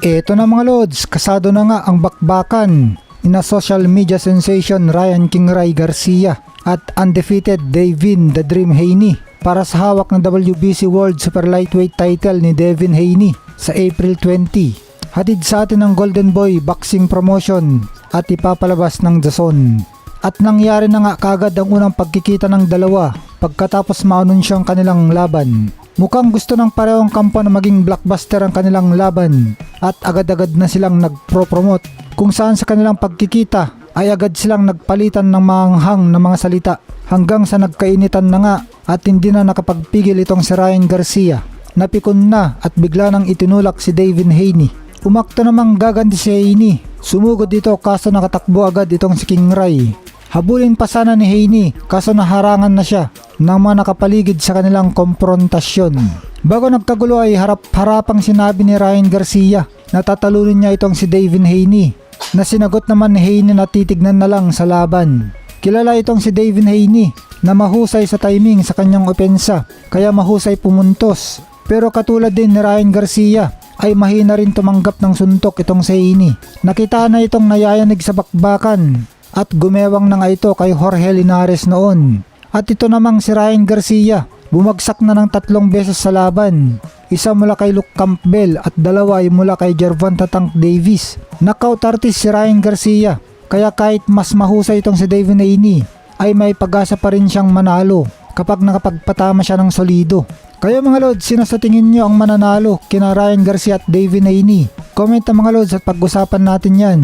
Eto na mga lods, kasado na nga ang bakbakan ina social media sensation Ryan King Ray Garcia at undefeated Devin The Dream Haney para sa hawak ng WBC World Super Lightweight title ni Devin Haney sa April 20. Hatid sa atin ng Golden Boy Boxing Promotion at ipapalabas ng DAZN. At nangyari na nga kagad ang unang pagkikita ng dalawa pagkatapos maanunsyo ang kanilang laban. Mukhang gusto ng parehong kampo na maging blockbuster ang kanilang laban at agad-agad na silang nagpro-promote kung saan sa kanilang pagkikita ay agad silang nagpalitan ng maanghang na mga salita hanggang sa nagkainitan na nga at hindi na nakapagpigil itong si Ryan Garcia. Napikon na at bigla nang itinulak si Devin Haney. Umakto namang gaganti si Haney. Sumugod dito kaso nakatakbo agad itong si King Ray. Habulin pa sana ni Haney kaso naharangan na siya ng mga nakapaligid sa kanilang komprontasyon. Bago nagkagulo ay harap-harapang sinabi ni Ryan Garcia na tatalunin niya itong si Devin Haney, na sinagot naman ni Haney na titignan na lang sa laban. Kilala itong si Devin Haney na mahusay sa timing sa kanyang opensa kaya mahusay pumuntos. Pero katulad din ni Ryan Garcia ay mahina rin tumanggap ng suntok itong si Haney. Nakita na itong nayayanig sa bakbakan at gumewang na nga ito kay Jorge Linares noon. At ito namang si Ryan Garcia, bumagsak na ng 3 beses sa laban. Isa mula kay Luke Campbell at 2 ay mula kay Gervonta Tank Davis. Knockout artist si Ryan Garcia, kaya kahit mas mahusay itong si Devin Haney, ay may pag-asa pa rin siyang manalo kapag nakapagpatama siya ng solido. Kaya mga lods, sino sa tingin nyo ang mananalo kina Ryan Garcia at Devin Haney? Comment na mga lods at pag-usapan natin yan.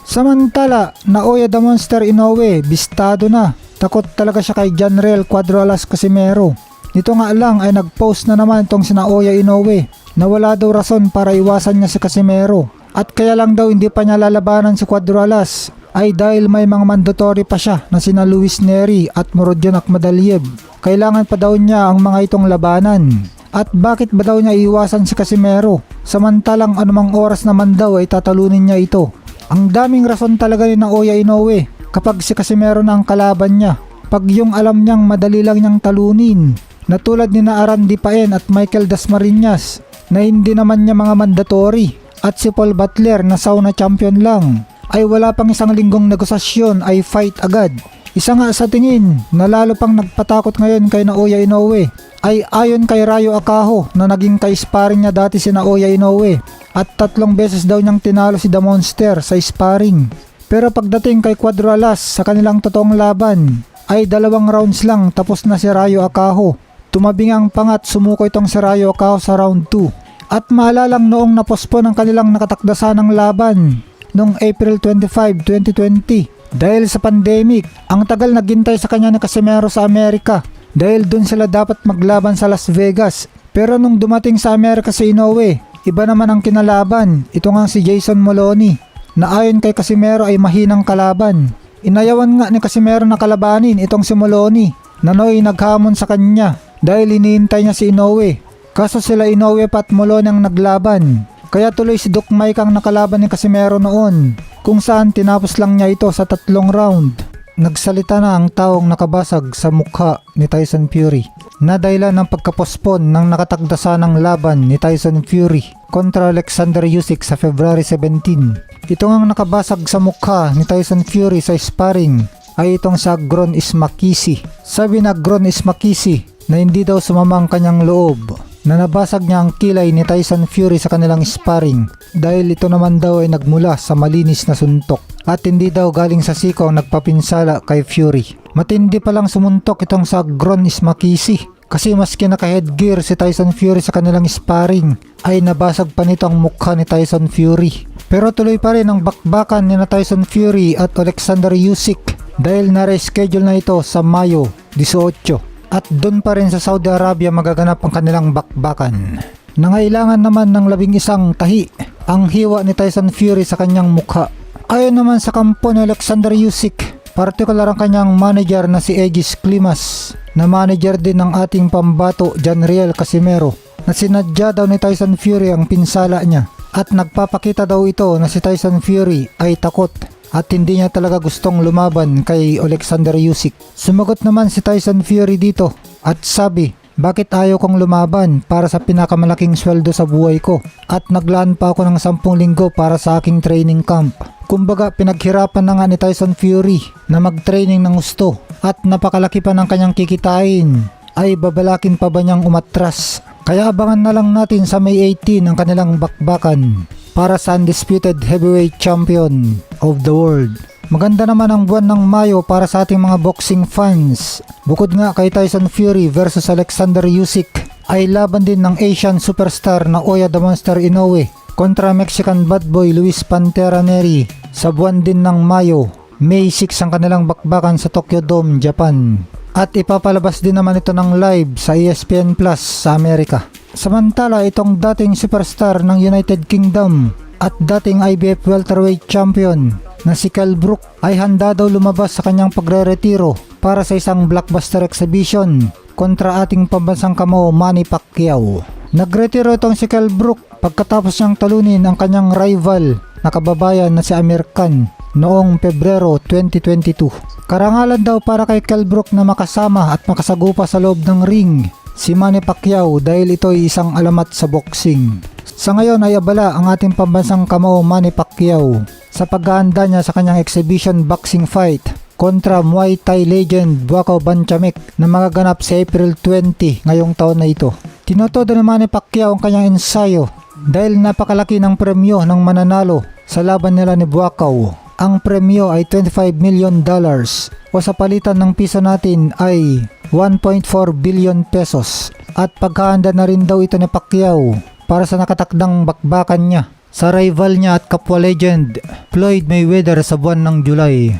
Samantala, Naoya the Monster Inoue, bistado na. Takot talaga siya kay Janriel Cuadro Alas Casimero. Nito nga lang ay nag-post na naman itong si Naoya Inoue na wala daw rason para iwasan niya si Casimero. At kaya lang daw hindi pa niya lalabanan si Cuadro Alas ay dahil may mga mandatory pa siya na sina Luis Neri at Murodjon Akhmadaliev. Kailangan pa daw niya ang mga itong labanan. At bakit ba daw niya iwasan si Casimero? Samantalang anumang oras naman daw ay tatalunin niya ito. Ang daming rason talaga ni Naoya Inoue kapag si Casimero na ang kalaban niya. Pag yung alam niyang madali lang niyang talunin, na tulad ni Arandy Paen at Michael Dasmariñas na hindi naman niya mga mandatory, at si Paul Butler na sauna champion lang, ay wala pang isang linggong negosasyon ay fight agad. Isa nga sa tingin na lalo pang nagpatakot ngayon kay Naoya Inoue ay ayon kay Rayo Akaho na naging ka-sparring niya dati si Naoya Inoue at 3 beses daw niyang tinalo si The Monster sa sparring. Pero pagdating kay Cuadro Alas sa kanilang totoong laban ay 2 rounds lang tapos na si Rayo Akaho. Tumabingang pangat sumuko itong si Rayo Akaho sa round 2. At maalalang noong napospon ang kanilang nakatakdasan ng laban noong April 25, 2020 dahil sa pandemic. Ang tagal naghintay sa kanya ni Casimero sa Amerika dahil dun sila dapat maglaban sa Las Vegas. Pero nung dumating sa Amerika si Inoue, iba naman ang kinalaban. Ito nga si Jason Moloney na ayon kay Casimero ay mahinang kalaban. Inayawan nga ni Casimero na kalabanin itong si Moloney na noy naghamon sa kanya dahil hinihintay niya si Inoue. Kaso sila Inoue pa at Moloney ang naglaban. Kaya tuloy si Duke Mike ang nakalaban ni Casimero noon, kung saan tinapos lang niya ito sa 3 round. Nagsalita na ang taong nakabasag sa mukha ni Tyson Fury na dahilan ng pagkapospon ng nakatakdasan ng laban ni Tyson Fury kontra Alexander Usyk sa February 17. Ito ngang nakabasag sa mukha ni Tyson Fury sa sparring ay itong si Agron Ismakisi. Sabi na Agron Ismakisi na hindi daw sumama ang kanyang loob na nabasag niya ang kilay ni Tyson Fury sa kanilang sparring dahil ito naman daw ay nagmula sa malinis na suntok at hindi daw galing sa siko ang nagpapinsala kay Fury. Matindi palang sumuntok itong sa Agron Ismakisi kasi maski naka-headgear si Tyson Fury sa kanilang sparring ay nabasag pa nito ang mukha ni Tyson Fury. Pero tuloy pa rin ang bakbakan ni Tyson Fury at Alexander Usyk dahil na-reschedule na ito sa Mayo 18. At doon pa rin sa Saudi Arabia magaganap ang kanilang bakbakan. Nangailangan naman ng 11 tahi ang hiwa ni Tyson Fury sa kanyang mukha. Ayon naman sa kampo ni Alexander Usyk, partikular ang kanyang manager na si Egis Klimas, na manager din ng ating pambato Janriel Casimero, na sinadya daw ni Tyson Fury ang pinsala niya. At nagpapakita daw ito na si Tyson Fury ay takot at hindi niya talaga gustong lumaban kay Alexander Usyk. Sumagot naman si Tyson Fury dito at sabi bakit ayaw kong lumaban para sa pinakamalaking sweldo sa buhay ko at naglaan pa ako ng 10 linggo para sa aking training camp. Kumbaga pinaghirapan na nga ni Tyson Fury na mag-training ng gusto at napakalaki pa ng kanyang kikitain. Ay babalakin pa ba niyang umatras? Kaya abangan na lang natin sa May 18 ang kanilang bakbakan para sa undisputed heavyweight champion of the world. Maganda naman ang buwan ng Mayo para sa ating mga boxing fans. Bukod nga kay Tyson Fury versus Alexander Usyk, ay laban din ng Asian superstar na Oya the Monster Inoue kontra Mexican bad boy Luis Pantera Neri sa buwan din ng Mayo. May 6 ang kanilang bakbakan sa Tokyo Dome, Japan. At ipapalabas din naman ito ng live sa ESPN Plus sa Amerika. Samantala itong dating superstar ng United Kingdom at dating IBF welterweight champion na si Kell Brook ay handa daw lumabas sa kanyang pagre-retiro para sa isang blockbuster exhibition kontra ating pambansang kamao Manny Pacquiao. Nagretiro itong si Kell Brook pagkatapos niyang talunin ang kanyang rival na kababayan na si Amir Khan noong Pebrero 2022. Karangalan daw para kay Kell Brook na makasama at makasagupa sa loob ng ring si Manny Pacquiao dahil ito ay isang alamat sa boxing. Sa ngayon ay abala ang ating pambansang kamao Manny Pacquiao sa paghahanda niya sa kanyang exhibition boxing fight kontra Muay Thai legend Buakaw Banchamek na magaganap sa April 20 ngayong taon na ito. Tinotodo ni Manny Pacquiao ang kanyang ensayo dahil napakalaki ng premyo ng mananalo sa laban nila ni Buakaw. Ang premyo ay $25 million o sa palitan ng piso natin ay 1.4 billion pesos. At paghahanda na rin daw ito ni Pacquiao para sa nakatakdang bakbakan niya sa rival niya at kapwa legend Floyd Mayweather sa buwan ng July.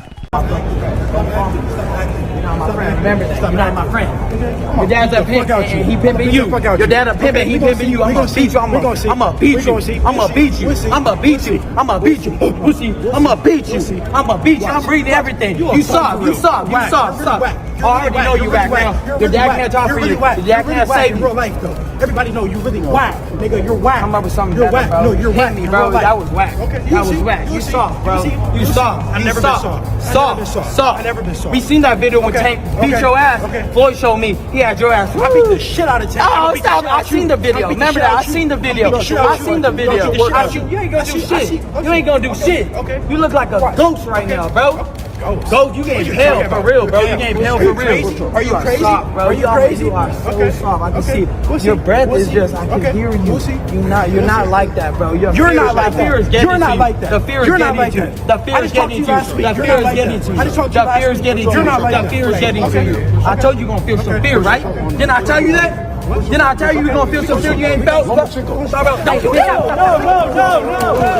Remember that. You're not my friend. Your dad's a pimp and he pimping you. Your dad a pimp and he pimping you. I'm gonna beat you. I'ma beat you. I'ma beat you. I'ma beat you. I'ma beat you. I'ma beat you. I'ma beat you. I'm reading everything. You soft. You soft. You soft. I already know you whack now. Your dad can't talk for you. Your dad can't save you. Everybody know you really whack, nigga. You're whack. I'm up with something You're better, whack. bro. No, you're whack. Hit me, bro. That was whack. Okay, That was whack. You soft, bro. You soft. I've never been soft. Soft. Soft. I've never been soft. We seen that video when Tank beat Okay. your ass. Okay. Floyd showed me he had your ass. I beat the shit out of Tank. Oh, stop. I seen the video. Remember that? I seen the video. I seen the video. You ain't gonna do shit. You ain't gonna do shit. Okay. You look like a ghost right now, bro. Ghost, you getting pale for real, bro. You getting pale for real. Are you crazy? Soft, bro. Are you crazy? You are so Okay. soft. I can Okay. see We'll see. your breath We'll is see. just. I can Okay. hear you. We'll see. You're not like that, bro. You're not like the fear that. is getting You're to not you. like that. The fear is You're not getting like to you. that. The fear I is just talked getting to to you last you. week. The You're fear not is like getting that. to you. I just talked to The you last fear is week. getting to You're you. not like The that. fear is getting to Okay. you. I told you gonna feel some fear, right? Didn't I tell you that? Didn't I tell you you gonna feel some fear you ain't felt? No, no, no, no.